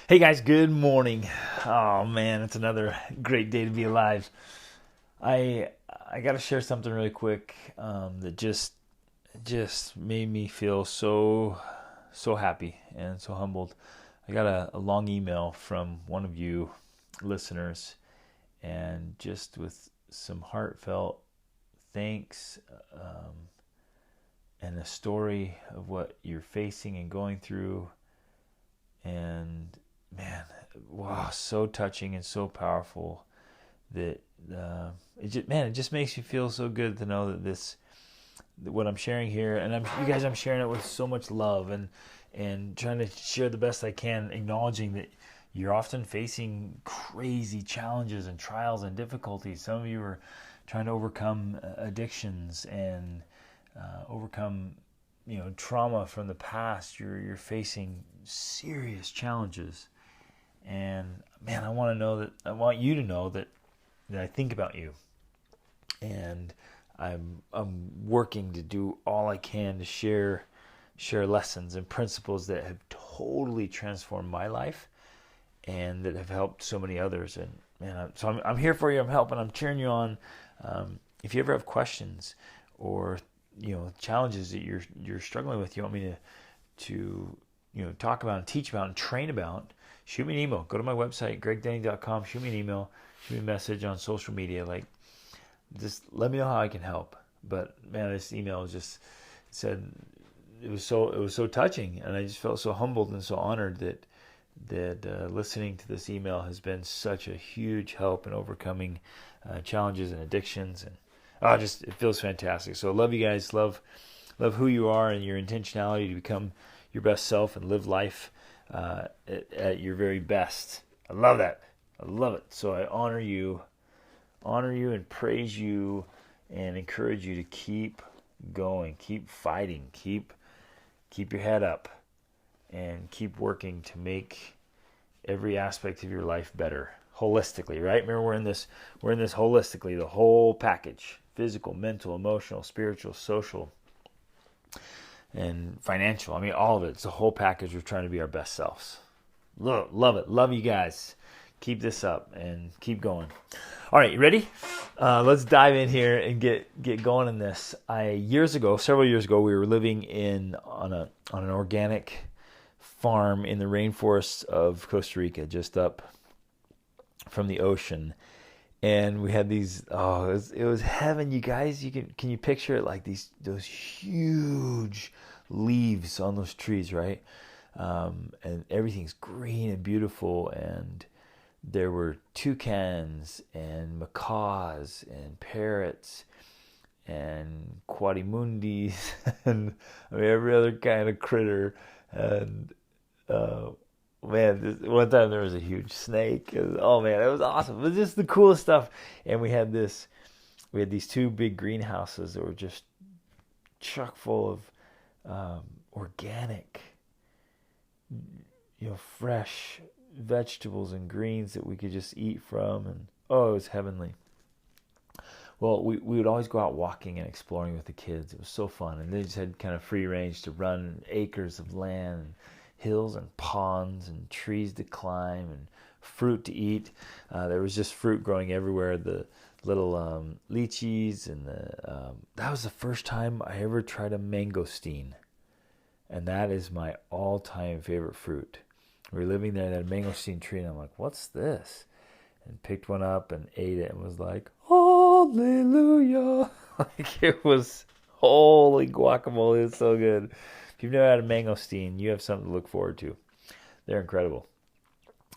Hey guys, good morning. Oh man, it's another great day to be alive. I I got to share something really quick that just made me feel so happy and so humbled. I got a long email from one of you listeners, and just with some heartfelt thanks, um, and a story of what you're facing and going through. And man, wow, so touching and so powerful that it just makes you feel so good to know that that what I'm sharing here, and I'm sharing it with so much love and trying to share the best I can, acknowledging that you're often facing crazy challenges and trials and difficulties. Some of you are trying to overcome addictions and overcome trauma from the past. You're facing serious challenges, and man, I want you to know that I think about you, and I'm working to do all I can to share lessons and principles that have totally transformed my life and that have helped so many others. And man, I'm here for you. I'm helping. I'm cheering you on. If you ever have questions or challenges that you're struggling with, you want me to talk about and teach about and train about, shoot me an email. Go to my website, gregdenny.com. Shoot me an email. Shoot me a message on social media. Like, just let me know how I can help. But man, this email just said it was so touching, and I just felt so humbled and so honored that listening to this email has been such a huge help in overcoming challenges and addictions. And just it feels fantastic. So I love you guys. Love who you are and your intentionality to become your best self and live life at your very best. I love that. I love it. So I honor you and praise you and encourage you to keep going, keep fighting, keep your head up, and keep working to make every aspect of your life better holistically. Right? Remember, we're in this holistically, the whole package: physical, mental, emotional, spiritual, social, and financial. I mean, all of it. It's a whole package. We're trying to be our best selves. Love it. Love you guys. Keep this up and keep going. All right, you ready? Let's dive in here and get going in this. Several years ago, we were living on an organic farm in the rainforests of Costa Rica, just up from the ocean. And we had these. It was heaven, you guys. Can you picture it, like those huge leaves on those trees, right? And everything's green and beautiful, and there were toucans and macaws and parrots and quadrimundis and I mean every other kind of critter. And uh, man, one time there was a huge snake. Oh man, it was awesome. It was just the coolest stuff. And we had these two big greenhouses that were just chock full of organic, fresh vegetables and greens that we could just eat from. And it was heavenly. Well, we would always go out walking and exploring with the kids. It was so fun, and they just had kind of free range to run, acres of land, and hills and ponds and trees to climb and fruit to eat. There was just fruit growing everywhere. The little lychees, and that was the first time I ever tried a mangosteen, and that is my all-time favorite fruit. We were living there, and had a mangosteen tree, and I'm like, "What's this?" And picked one up and ate it, and was like, "Hallelujah!" Like, it was holy guacamole. It's so good. If you've never had a mangosteen, you have something to look forward to. They're incredible.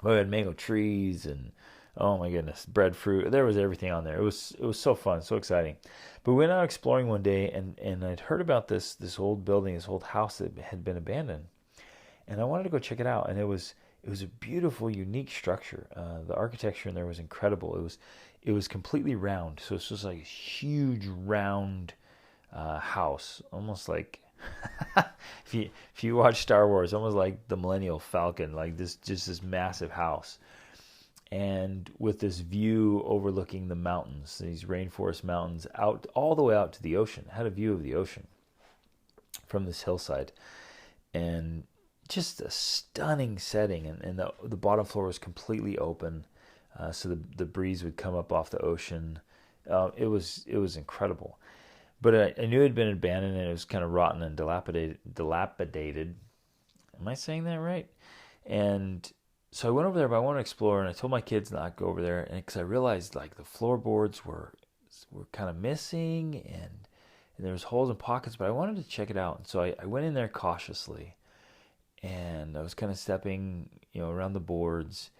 We had mango trees and, oh my goodness, breadfruit. There was everything on there. It was so fun, so exciting. But we went out exploring one day, and I'd heard about this old building, this old house that had been abandoned, and I wanted to go check it out. And it was a beautiful, unique structure. The architecture in there was incredible. It was completely round, so it's just like a huge round house, almost like if you watch Star Wars, almost like the Millennial Falcon, like this massive house, and with this view overlooking the mountains, these rainforest mountains, out all the way out to the ocean. It had a view of the ocean from this hillside, and just a stunning setting, and the bottom floor was completely open, so the breeze would come up off the ocean. It was incredible, but I knew it had been abandoned and it was kind of rotten and dilapidated. Am I saying that right? And so I went over there, but I wanted to explore, and I told my kids not to go over there, and because I realized like the floorboards were kind of missing, and there was holes and pockets, but I wanted to check it out. And so I went in there cautiously, and I was kind of stepping, around the boards,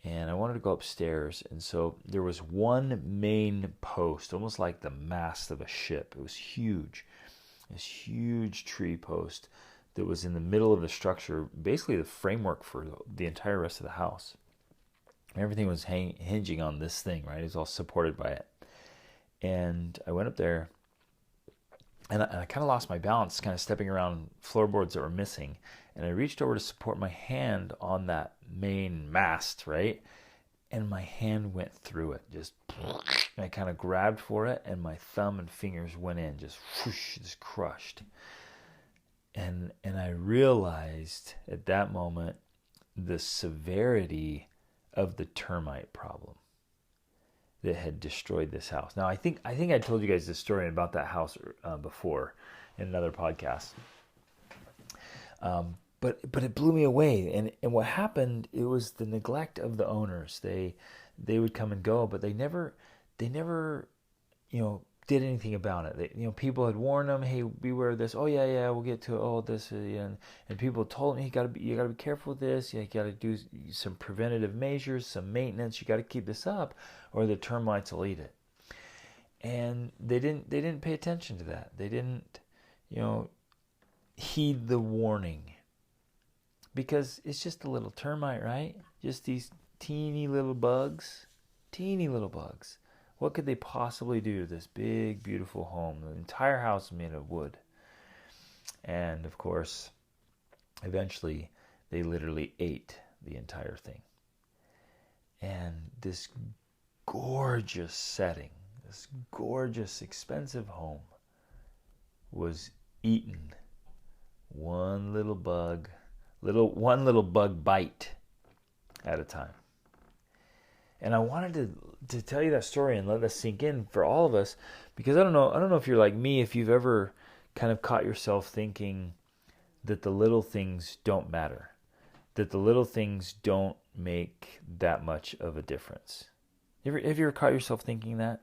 and I wanted to go upstairs. And so there was one main post, almost like the mast of a ship. It was huge, this huge tree post that was in the middle of the structure, basically the framework for the entire rest of the house. Everything was hinging on this thing, right? It was all supported by it. And I went up there, and I kind of lost my balance, kind of stepping around floorboards that were missing. And I reached over to support my hand on that main mast, right? And my hand went through it. I kind of grabbed for it, and my thumb and fingers went in, just whoosh, just crushed. And I realized at that moment the severity of the termite problem that had destroyed this house. Now, I think I told you guys this story about that house before in another podcast. But it blew me away. And what happened, it was the neglect of the owners. They would come and go, but they never did anything about it. People had warned them, hey, beware of this. Oh yeah, we'll get to it. Oh, this, and people told me you gotta be careful with this. You gotta do some preventative measures, some maintenance. You gotta keep this up, or the termites will eat it. And they didn't pay attention to that. They didn't, heed the warning, because it's just a little termite, right? Just these teeny little bugs. What could they possibly do to this big, beautiful home? The entire house is made of wood. And of course, eventually, they literally ate the entire thing. And this gorgeous setting, this gorgeous, expensive home was eaten. One little bug bite at a time. And I wanted to tell you that story and let that sink in for all of us, because I don't know if you're like me, if you've ever kind of caught yourself thinking that the little things don't matter, that the little things don't make that much of a difference. Have you ever caught yourself thinking that?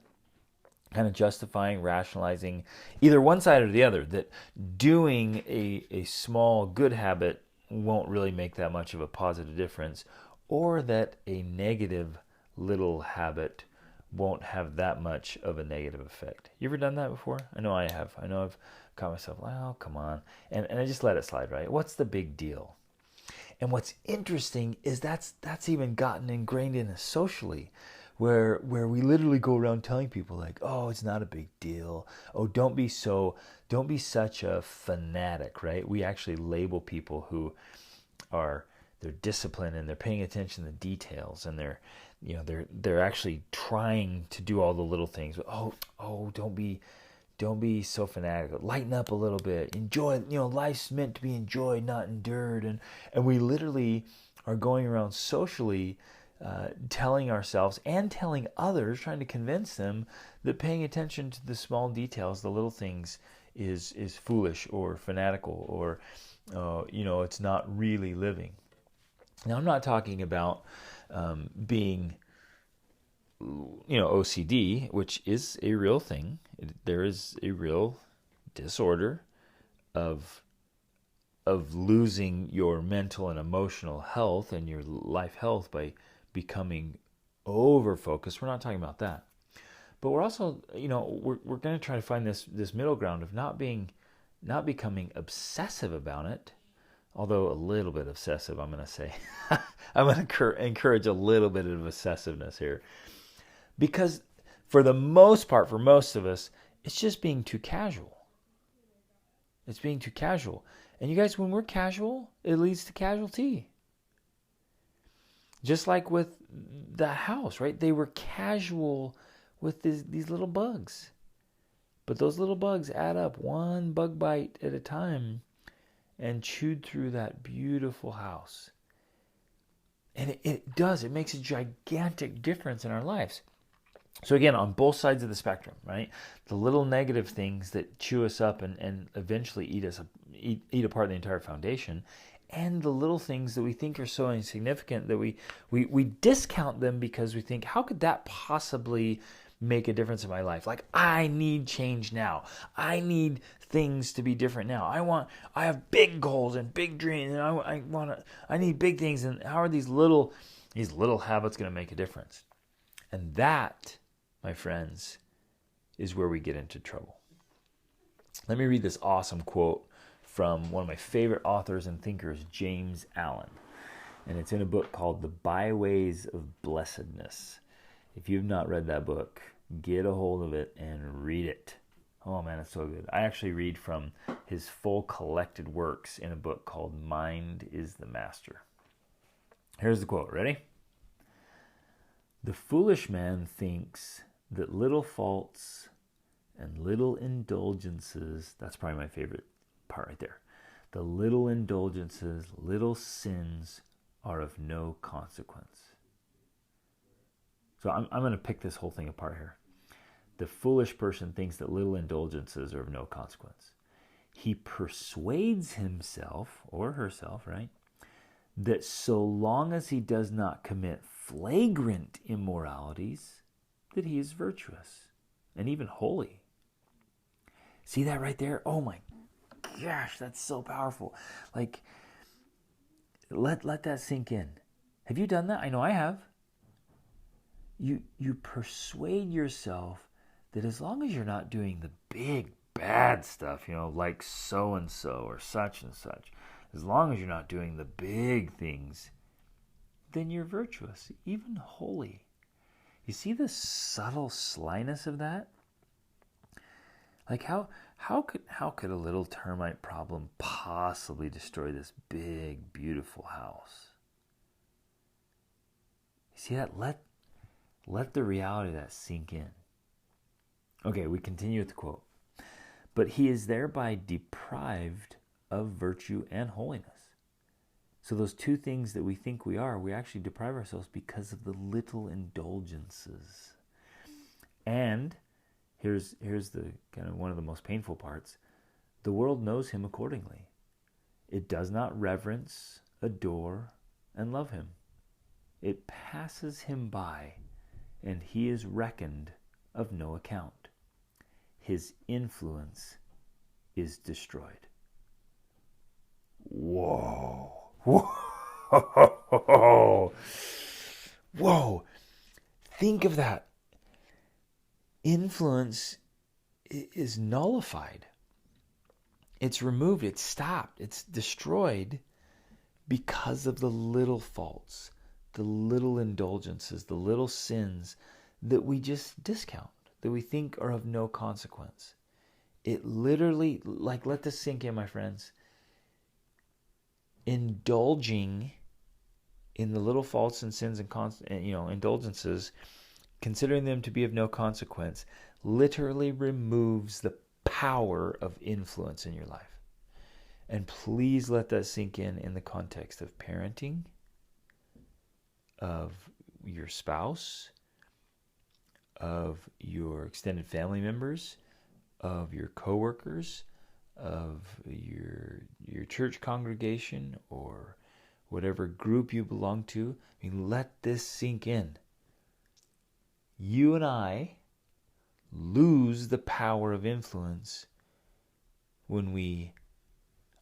Kind of justifying, rationalizing, either one side or the other, that doing a small good habit won't really make that much of a positive difference, or that a negative little habit won't have that much of a negative effect. You ever done that before? I know I have. I know I've caught myself, well, come on. And I just let it slide, right? What's the big deal? And what's interesting is that's even gotten ingrained in us socially, where we literally go around telling people like, oh, it's not a big deal. Oh, don't be such a fanatic, right? We actually label people who they're disciplined and they're paying attention to the details, and they're actually trying to do all the little things. Oh, don't be so fanatical. Lighten up a little bit. Enjoy. Life's meant to be enjoyed, not endured. And we literally are going around socially telling ourselves and telling others, trying to convince them that paying attention to the small details, the little things, is foolish or fanatical, or it's not really living. Now, I'm not talking about being OCD, which is a real thing. There is a real disorder of losing your mental and emotional health and your life health by becoming over focused. We're not talking about that, but we're also, we're going to try to find this middle ground of not becoming obsessive about it. Although a little bit obsessive, I'm going to say. I'm going to encourage a little bit of obsessiveness here. Because for the most part, for most of us, it's just being too casual. It's being too casual. And you guys, when we're casual, it leads to casualty. Just like with the house, right? They were casual with these little bugs. But those little bugs add up, one bug bite at a time. and chewed through that beautiful house. And it makes a gigantic difference in our lives. So again, on both sides of the spectrum, right? The little negative things that chew us up and eventually eat apart the entire foundation, and the little things that we think are so insignificant that we discount them because we think, how could that possibly make a difference in my life? Like, I need change now. I need things to be different now. I have big goals and big dreams, and I need big things. And how are these little habits going to make a difference? And that, my friends, is where we get into trouble. Let me read this awesome quote from one of my favorite authors and thinkers, James Allen. And it's in a book called The Byways of Blessedness. If you've not read that book, get a hold of it and read it. Oh man, it's so good. I actually read from his full collected works in a book called Mind is the Master. Here's the quote. Ready? The foolish man thinks that little faults and little indulgences, that's probably my favorite part right there. The little indulgences, little sins are of no consequence. So I'm going to pick this whole thing apart here. The foolish person thinks that little indulgences are of no consequence. He persuades himself or herself, right, that so long as he does not commit flagrant immoralities, that he is virtuous and even holy. See that right there? Oh my gosh, that's so powerful. Like, let that sink in. Have you done that? I know I have. You persuade yourself that as long as you're not doing the big bad stuff, like so and so or such and such, as long as you're not doing the big things, then you're virtuous, even holy. You see the subtle slyness of that? Like how could a little termite problem possibly destroy this big, beautiful house? You see that? Let the reality of that sink in. Okay, we continue with the quote. But he is thereby deprived of virtue and holiness. So those two things that we think we are, we actually deprive ourselves because of the little indulgences. And here's the kind of one of the most painful parts. The world knows him accordingly. It does not reverence, adore, and love him. It passes him by, and he is reckoned of no account. His influence is destroyed. Whoa. Whoa. Whoa. Think of that. Influence is nullified. It's removed. It's stopped. It's destroyed because of the little faults, the little indulgences, the little sins that we just discount, that we think are of no consequence. It literally, let this sink in, my friends. Indulging in the little faults and sins and indulgences, considering them to be of no consequence, literally removes the power of influence in your life. And please let that sink in the context of parenting, of your spouse, of your extended family members, of your coworkers, of your church congregation, or whatever group you belong to. I mean, let this sink in. You and I lose the power of influence when we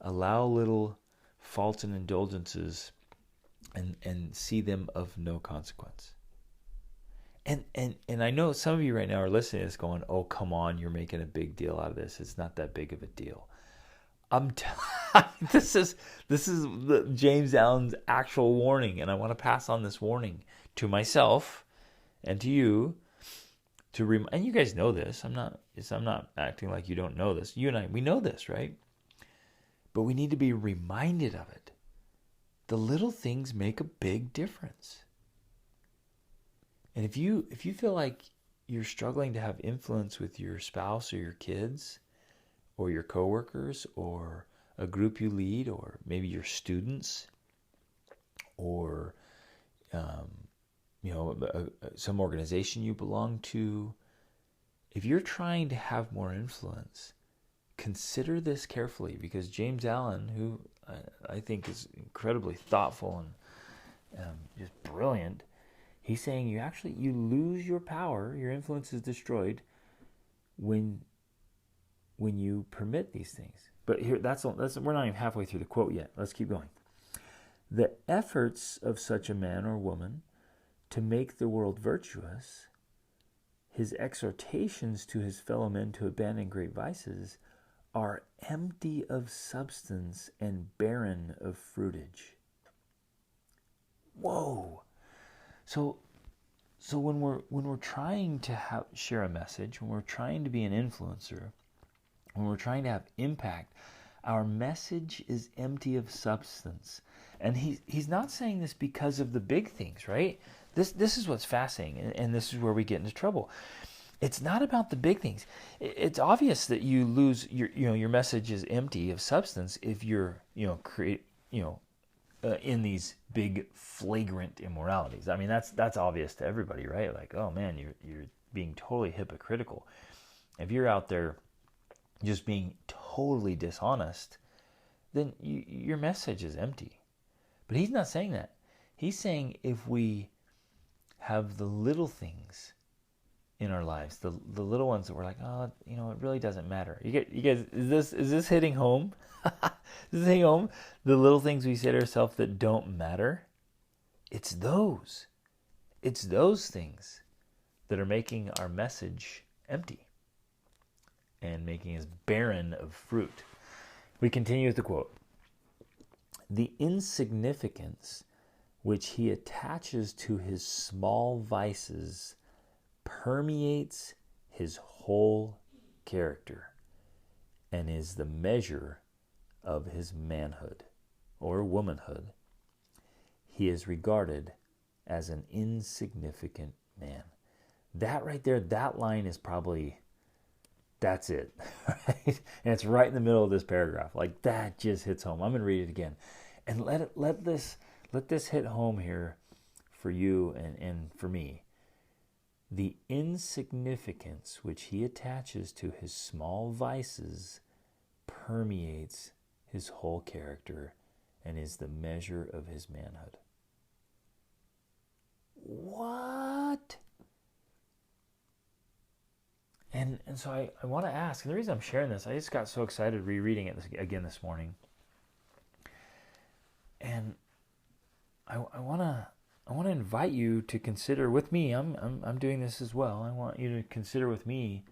allow little faults and indulgences and see them of no consequence. And I know some of you right now are listening to this going, oh, come on, you're making a big deal out of this. It's not that big of a deal. This is James Allen's actual warning, and I want to pass on this warning to myself and to you, and you guys know this. I'm not acting like you don't know this. You and I, we know this, right? But we need to be reminded of it. The little things make a big difference. And if you feel like you're struggling to have influence with your spouse or your kids or your coworkers or a group you lead, or maybe your students, or some organization you belong to, if you're trying to have more influence, consider this carefully, because James Allen, who I think is incredibly thoughtful and just brilliant, he's saying you lose your power, your influence is destroyed when you permit these things. But here, that's we're not even halfway through the quote yet. Let's keep going. The efforts of such a man or woman to make the world virtuous, his exhortations to his fellow men to abandon great vices, are empty of substance and barren of fruitage. Whoa! So when we're trying to share a message, when we're trying to be an influencer, when we're trying to have impact, our message is empty of substance. And he's not saying this because of the big things, right? This is what's fascinating, and this is where we get into trouble. It's not about the big things. It's obvious that you lose your message is empty of substance if you're in these big flagrant immoralities. I mean, that's obvious to everybody, right? Like, oh man, you're being totally hypocritical. If you're out there just being totally dishonest, then your message is empty. But he's not saying that. He's saying if we have the little things in our lives, the little ones that we're like, oh, it really doesn't matter. You guys, is this hitting home? Is this hitting home? The little things we say to ourselves that don't matter. It's those things that are making our message empty and making us barren of fruit. We continue with the quote. The insignificance which he attaches to his small vices permeates his whole character and is the measure of his manhood or womanhood. He is regarded as an insignificant man. That right there, that line is probably, that's it. Right? And it's right in the middle of this paragraph. Like, that just hits home. I'm going to read it again. And let this hit home here for you and for me. The insignificance which he attaches to his small vices permeates his whole character and is the measure of his manhood. What? And so I want to ask, and the reason I'm sharing this, I just got so excited rereading it again this morning. And I want to invite you to consider with me. I'm doing this as well. I want you to consider with me,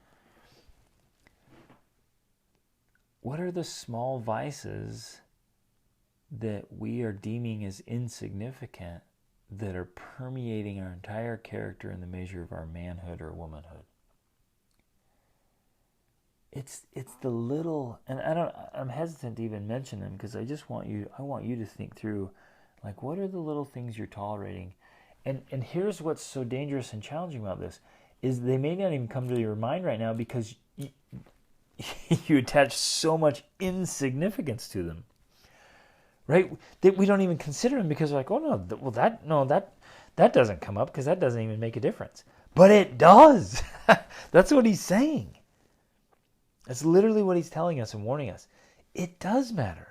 what are the small vices that we are deeming as insignificant that are permeating our entire character in the measure of our manhood or womanhood? It's the little, and I'm hesitant to even mention them because I want you to think through, like, what are the little things you're tolerating? And here's what's so dangerous and challenging about this, is they may not even come to your mind right now because you attach so much insignificance to them, right? That we don't even consider them because we're like, oh no, that doesn't come up because that doesn't even make a difference. But it does. That's what he's saying. That's literally what he's telling us and warning us. It does matter.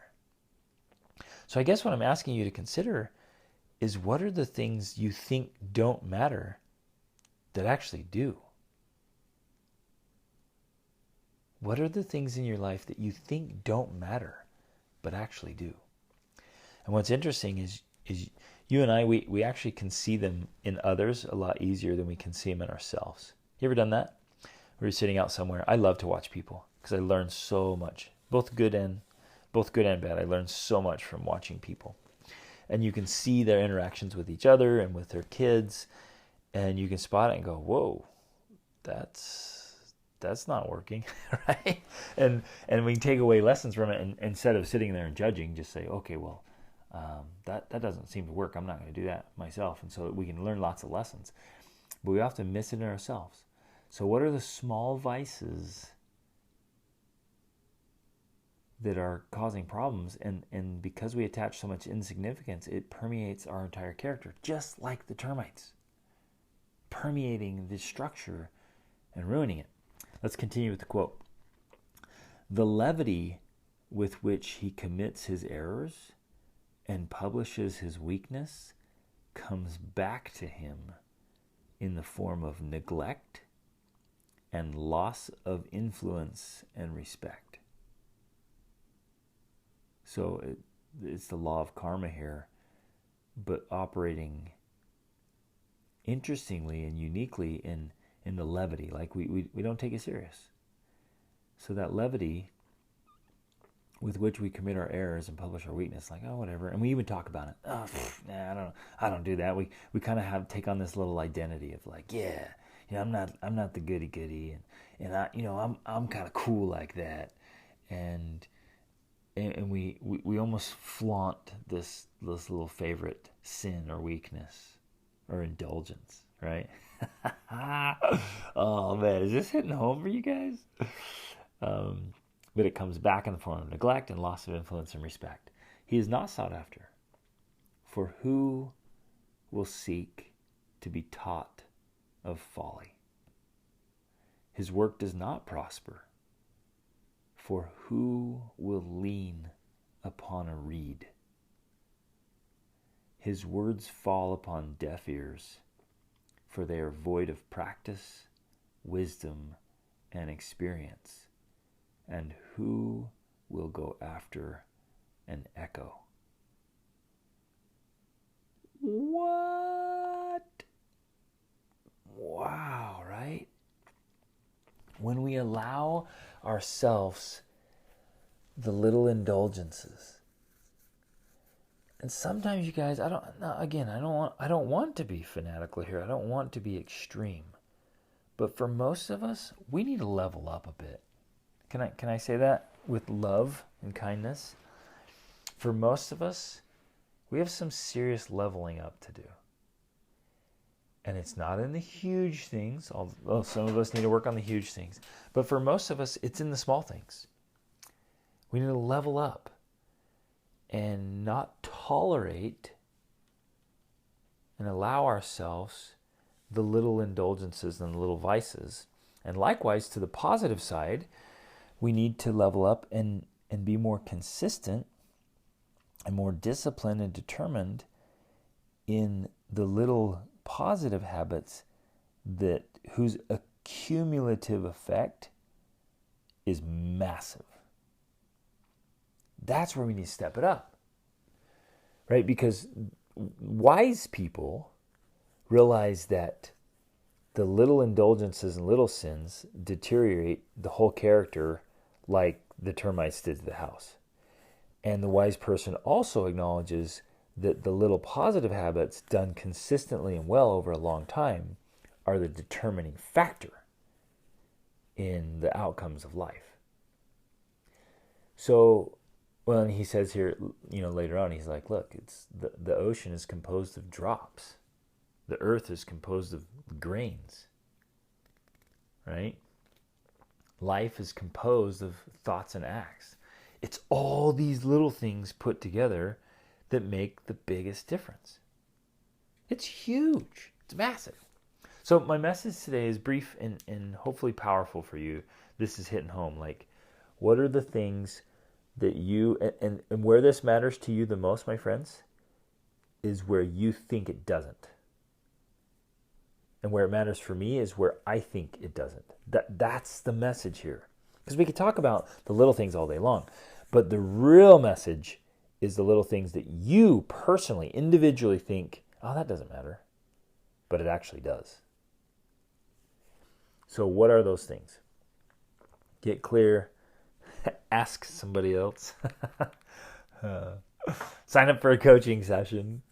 So I guess what I'm asking you to consider is, what are the things you think don't matter that actually do? What are the things in your life that you think don't matter but actually do? And what's interesting is you and I, we actually can see them in others a lot easier than we can see them in ourselves. You ever done that? We're sitting out somewhere. I love to watch people because I learn so much, both good and bad. I learn so much from watching people. And you can see their interactions with each other and with their kids, and you can spot it and go, whoa, that's not working, right? And we can take away lessons from it, and instead of sitting there and judging, just say, okay, well, that doesn't seem to work. I'm not going to do that myself. And so we can learn lots of lessons. But we often miss it in ourselves. So what are the small vices that are causing problems, and because we attach so much insignificance, it permeates our entire character, just like the termites, permeating the structure and ruining it. Let's continue with the quote. The levity with which he commits his errors and publishes his weakness comes back to him in the form of neglect and loss of influence and respect. So it's the law of karma here, but operating interestingly and uniquely in the levity. Like we don't take it serious. So that levity with which we commit our errors and publish our weakness, like, oh, whatever. And we even talk about it. Oh, nah, I don't do that. We kind of take on this little identity of like, yeah, I'm not the goody goody, and I'm kind of cool like that. And we almost flaunt this little favorite sin or weakness or indulgence, right? Oh man, is this hitting home for you guys? But it comes back in the form of neglect and loss of influence and respect. He is not sought after. For who will seek to be taught of folly? His work does not prosper. For who will lean upon a reed? His words fall upon deaf ears, for they are void of practice, wisdom, and experience. And who will go after an echo? What? Wow, right? When we allow ourselves the little indulgences, and sometimes, you guys, I don't want to be fanatical here. I don't want to be extreme. But for most of us, we need to level up a bit. Can I say that with love and kindness? For most of us, we have some serious leveling up to do. And it's not in the huge things, although some of us need to work on the huge things. But for most of us, it's in the small things. We need to level up and not tolerate and allow ourselves the little indulgences and the little vices. And likewise, to the positive side, we need to level up and be more consistent and more disciplined and determined in the little positive habits whose accumulative effect is massive. That's where we need to step it up, right? Because wise people realize that the little indulgences and little sins deteriorate the whole character like the termites did to the house. And the wise person also acknowledges that the little positive habits done consistently and well over a long time are the determining factor in the outcomes of life. So, well, and he says here, later on, he's like, look, it's the ocean is composed of drops. The earth is composed of grains, right? Life is composed of thoughts and acts. It's all these little things put together that make the biggest difference. It's huge. It's massive. So my message today is brief and hopefully powerful for you. This is hitting home. Like, what are the things that you, and where this matters to you the most, my friends, is where you think it doesn't. And where it matters for me is where I think it doesn't. That's the message here. Because we could talk about the little things all day long. But the real message is the little things that you personally, individually think, oh, that doesn't matter. But it actually does. So what are those things? Get clear. Ask somebody else. Sign up for a coaching session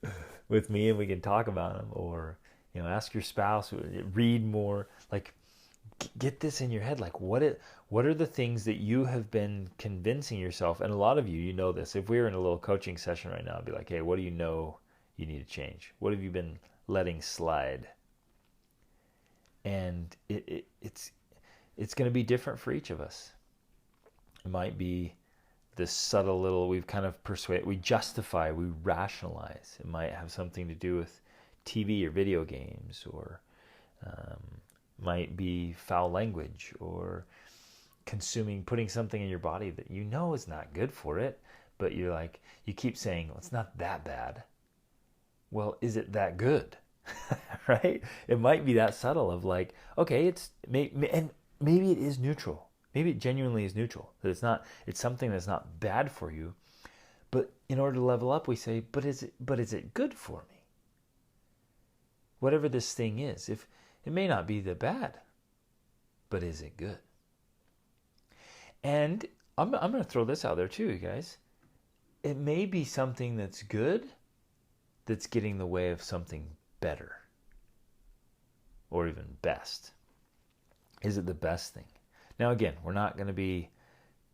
with me and we can talk about them. Or ask your spouse, read more, like get this in your head. Like what are the things that you have been convincing yourself? And a lot of you know this. If we were in a little coaching session right now, I'd be like, hey, what do you know you need to change? What have you been letting slide? And it's going to be different for each of us. It might be this subtle little, we've kind of we justify, we rationalize. It might have something to do with TV or video games, or might be foul language, or putting something in your body that you know is not good for it, but you keep saying, well, it's not that bad. Well, is it that good? Right? It might be that subtle of like, okay, and maybe it is neutral. Maybe it genuinely is neutral. That it's something that's not bad for you. But in order to level up, we say, but is it good for me? Whatever this thing is, if it may not be the bad, but is it good? And I'm going to throw this out there too, you guys. It may be something that's good that's getting in the way of something better or even best. Is it the best thing? Now, again, we're not going to be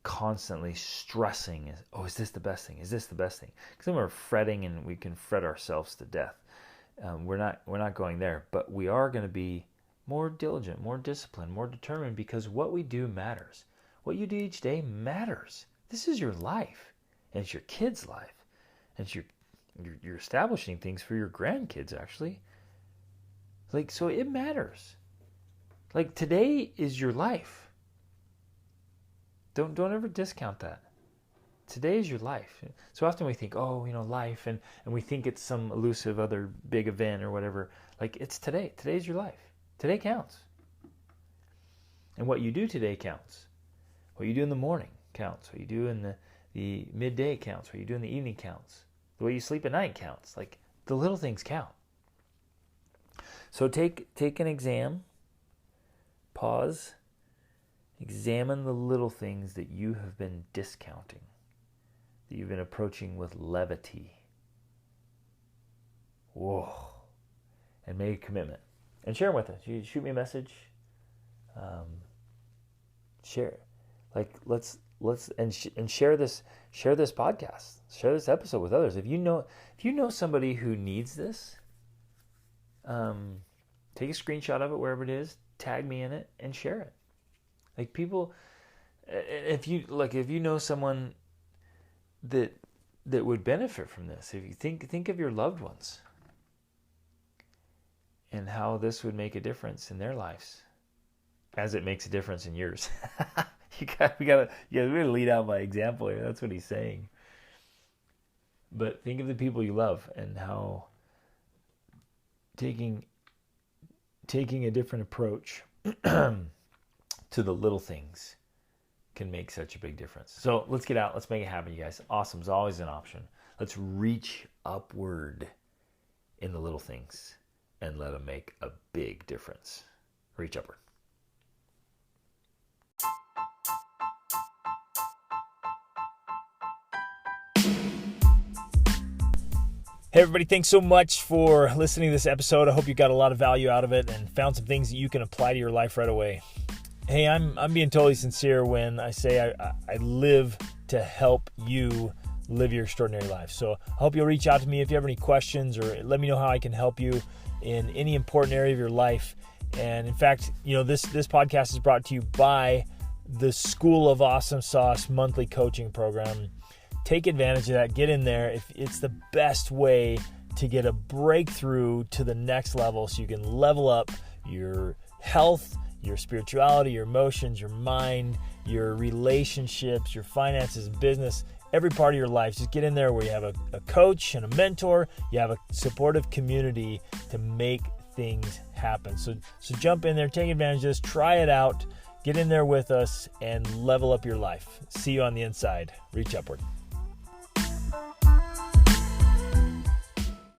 constantly stressing, is this the best thing? Is this the best thing? Because then we're fretting and we can fret ourselves to death. We're not going there, but we are going to be more diligent, more disciplined, more determined, because what we do matters. What you do each day matters. This is your life, and it's your kids' life, and it's you're establishing things for your grandkids, actually. So it matters. Today is your life. Don't ever discount that. Today is your life. So often we think, life, and we think it's some elusive other big event or whatever. It's today. Today's your life. Today counts. And what you do today counts. What you do in the morning counts. What you do in the midday counts. What you do in the evening counts. The way you sleep at night counts. The little things count. So take an exam. Pause. Examine the little things that you have been discounting, that you've been approaching with levity. Whoa. And make a commitment. And share them with us. You shoot me a message. Share it. Let's share this podcast. Share this episode with others. If you know somebody who needs this, take a screenshot of it wherever it is, tag me in it, and share it. People, if you know someone that would benefit from this, if you think of your loved ones and how this would make a difference in their lives, as it makes a difference in yours. we gotta lead out by example here. That's what he's saying. But think of the people you love and how taking a different approach to the little things can make such a big difference. So let's get out. Let's make it happen, you guys. Awesome is always an option. Let's reach upward in the little things and let them make a big difference. Reach upward. Hey everybody, thanks so much for listening to this episode. I hope you got a lot of value out of it and found some things that you can apply to your life right away. Hey, I'm being totally sincere when I say I live to help you live your extraordinary life. So I hope you'll reach out to me if you have any questions, or let me know how I can help you in any important area of your life. And in fact, this podcast is brought to you by the School of Awesome Sauce monthly coaching program. Take advantage of that. Get in there. It's the best way to get a breakthrough to the next level so you can level up your health, your spirituality, your emotions, your mind, your relationships, your finances, business, every part of your life. Just get in there where you have a coach and a mentor. You have a supportive community to make things happen. So jump in there, take advantage of this, try it out, get in there with us, and level up your life. See you on the inside. Reach upward.